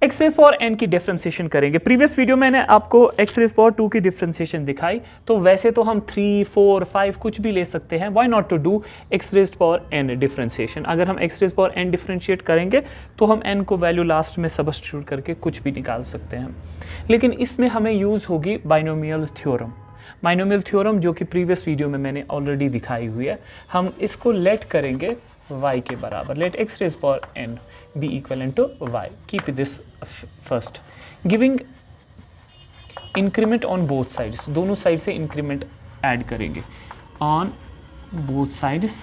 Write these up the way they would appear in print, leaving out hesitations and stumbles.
X raise power n की differentiation करेंगे। Previous video मैंने आपको एक्स रेज पावर 2 की डिफ्रेंशिएशन दिखाई, तो वैसे तो हम 3, 4, 5 कुछ भी ले सकते हैं। Why not to do x raise power n differentiation. अगर हम x raise power n differentiate करेंगे तो हम n को वैल्यू लास्ट में सब्स्टिट्यूट करके कुछ भी निकाल सकते हैं, लेकिन इसमें हमें यूज़ होगी बाइनोमियल थ्योरम। बाइनोमियल थ्योरम जो कि प्रीवियस वीडियो में मैंने ऑलरेडी दिखाई हुई है। हम इसको लेट करेंगे y के बराबर, let x raise power n be equivalent to y. Keep this first. Giving increment on both sides. दोनों साइड से इंक्रीमेंट ऐड करेंगे on both sides.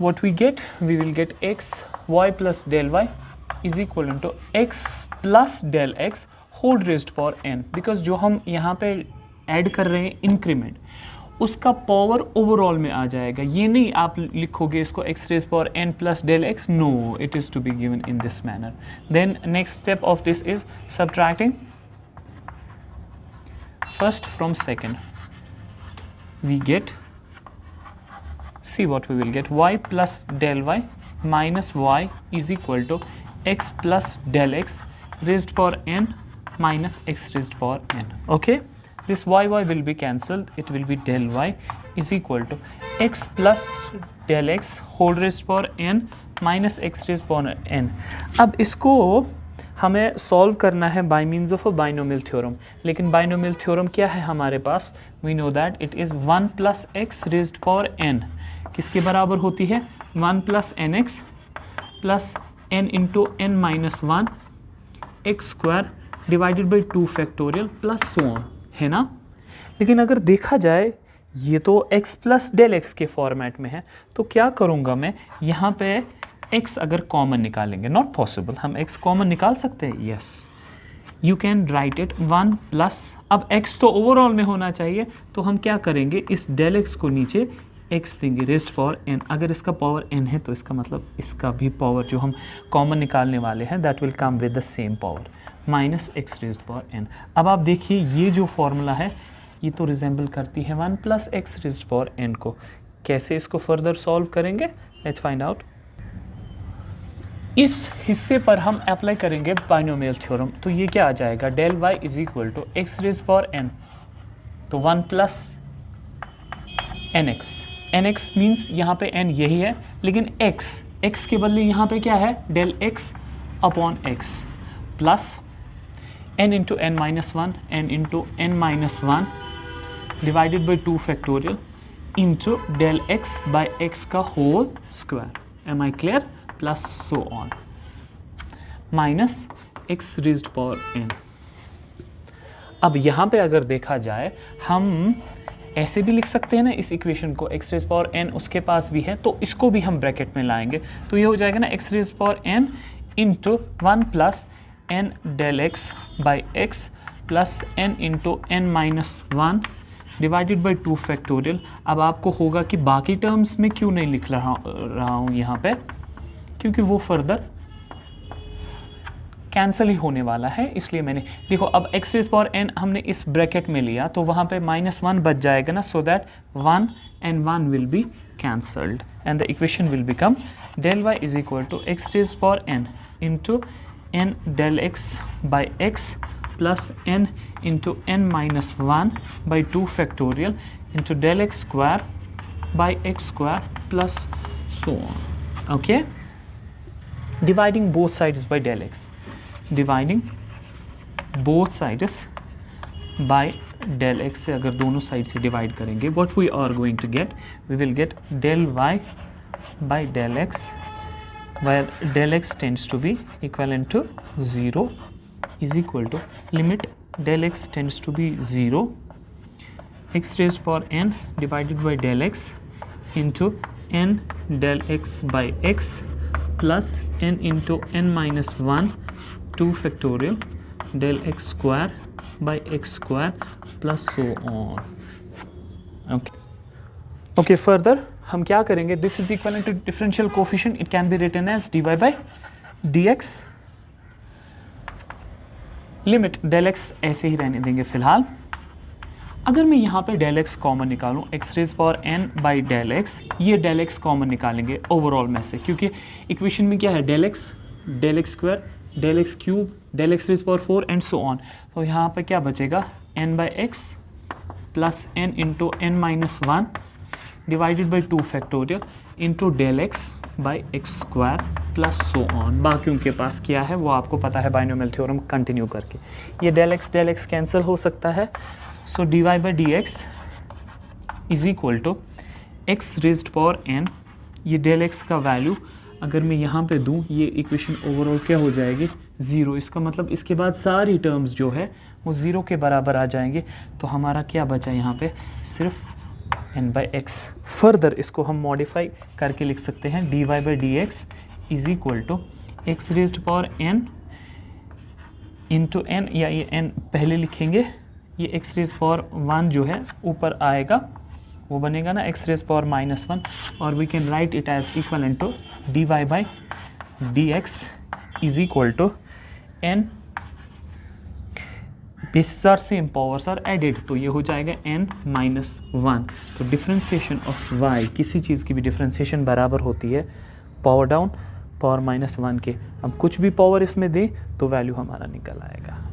What we get? We will get x y plus del y is equivalent to x plus del x whole raised power n. Because जो हम यहाँ पे add कर रहे हैं इंक्रीमेंट, उसका पावर ओवरऑल में आ जाएगा। ये नहीं आप लिखोगे इसको x raise power n plus del x, no, it is to be given in this manner. Then next step of this is subtracting first from second. We get, see what we will get, y plus del y minus y is equal to x plus del x raised power n minus x raised power n. Okay, this y will be cancelled, it will be del y is equal to x plus del x whole raised power n minus x raised power n. अब इसको हमें solve करना है by means of a binomial theorem. लेकिन binomial theorem क्या है हमारे पास? We know that it is 1 plus X raised power n किसके बराबर होती है? 1 plus N X plus n into N minus 1 X square divided by 2 factorial plus so on, है ना। लेकिन अगर देखा जाए ये तो x प्लस डेल एक्स के फॉर्मेट में है, तो क्या करूँगा मैं, यहाँ पे x अगर कॉमन निकालेंगे, नॉट पॉसिबल, हम x कॉमन निकाल सकते हैं, yes, you can write it 1 plus, अब x तो ओवरऑल में होना चाहिए, तो हम क्या करेंगे, इस डेल x को नीचे x देंगे रेज्ड पावर n। अगर इसका पावर n है तो इसका मतलब इसका भी पावर जो हम कॉमन निकालने वाले हैं that will come with the same power minus x raised power n। अब आप देखिए ये जो फॉर्मूला है ये तो रिजेंबल करती है 1 plus X raised power n को। कैसे इसको फर्दर सॉल्व करेंगे, लेट्स फाइंड आउट। इस हिस्से पर हम अप्लाई करेंगे बाइनोमियल थ्योरम, तो ये क्या आ जाएगा, del y is equal to x raised power n, तो 1 प्लस nx, nx मीन्स यहाँ पे n यही है, लेकिन x के बदले यहाँ पे क्या है, del x upon x plus n into N minus 1 n into N minus 1 divided by 2 factorial into del x by x का whole square, am I clear, plus so on minus x raised power n। अब यहाँ पे अगर देखा जाए हम ऐसे भी लिख सकते हैं ना इस इक्वेशन को, x रेज पावर n उसके पास भी है, तो इसको भी हम ब्रैकेट में लाएंगे, तो ये हो जाएगा ना x raise power n into 1 plus n del x by x plus n into N minus 1 divided by 2 factorial. अब आपको होगा कि बाकी टर्म्स में क्यों नहीं लिख रहा हूँ यहाँ पे, क्योंकि वो फर्दर कैंसिल ही होने वाला है, इसलिए मैंने, देखो अब एक्स रेज पावर n हमने इस ब्रैकेट में लिया तो वहाँ पे -1 बच जाएगा ना, so that 1 and 1 will be cancelled and the equation will become del y is equal to x raise power n into n del x by x plus n into N minus 1 by 2 factorial into del x square by x square plus so on. Okay, dividing both sides by del x, dividing both sides by del x से अगर दोनों side से divide करेंगे, what we are going to get, we will get del y by del x, where del x tends to be equivalent to 0 is equal to limit del x tends to be 0 x raise power n divided by del x into n del x by x plus n into N minus 1 2 factorial del x square by x square plus so on. Okay, further हम क्या करेंगे, this is equal to differential coefficient, it can be written as dy by dx, limit del x ऐसे ही रहने देंगे फिलहाल। अगर मैं यहाँ पे डेल एक्स कॉमन निकालूँ, x raise power n by del x, ये डेल एक्स कॉमन निकालेंगे ओवरऑल में से, क्योंकि इक्वेशन में क्या है, del x del x square, del x cube, del x raise power 4 and so on. तो यहाँ पे क्या बचेगा, n by x plus n into n minus 1 divided by 2 factorial into del x by x square plus so on. बाकियों के पास क्या है वो आपको पता है बाइनोमियल थ्योरम कंटिन्यू करके। ये डेल एक्स कैंसिल हो सकता है, so D Y by D x is equal to x raised power n। ये डेल एक्स का वैल्यू अगर मैं यहाँ पे दूँ, ये इक्वेशन ओवरऑल क्या हो जाएगी, 0। इसका मतलब इसके बाद सारी टर्म्स जो है वो 0 के बराबर आ जाएंगे। तो हमारा क्या बचा यहाँ पे, सिर्फ n बाई एक्स। फर्दर इसको हम मॉडिफाई करके लिख सकते हैं, d Y by D x is equal to x raised power n into n, या ये n पहले लिखेंगे, ये एक्स रेज पावर 1 जो है ऊपर आएगा वो बनेगा ना एक्स रेज पावर -1, और we can write it as equal to d Y by D x is equal to n bases are same, powers are added, तो ये हो जाएगा n-1। तो डिफ्रेंसिएशन ऑफ y, किसी चीज़ की भी डिफ्रेंसिएशन बराबर होती है पावर डाउन पावर -1 के। अब कुछ भी पावर इसमें दे तो वैल्यू हमारा निकल आएगा।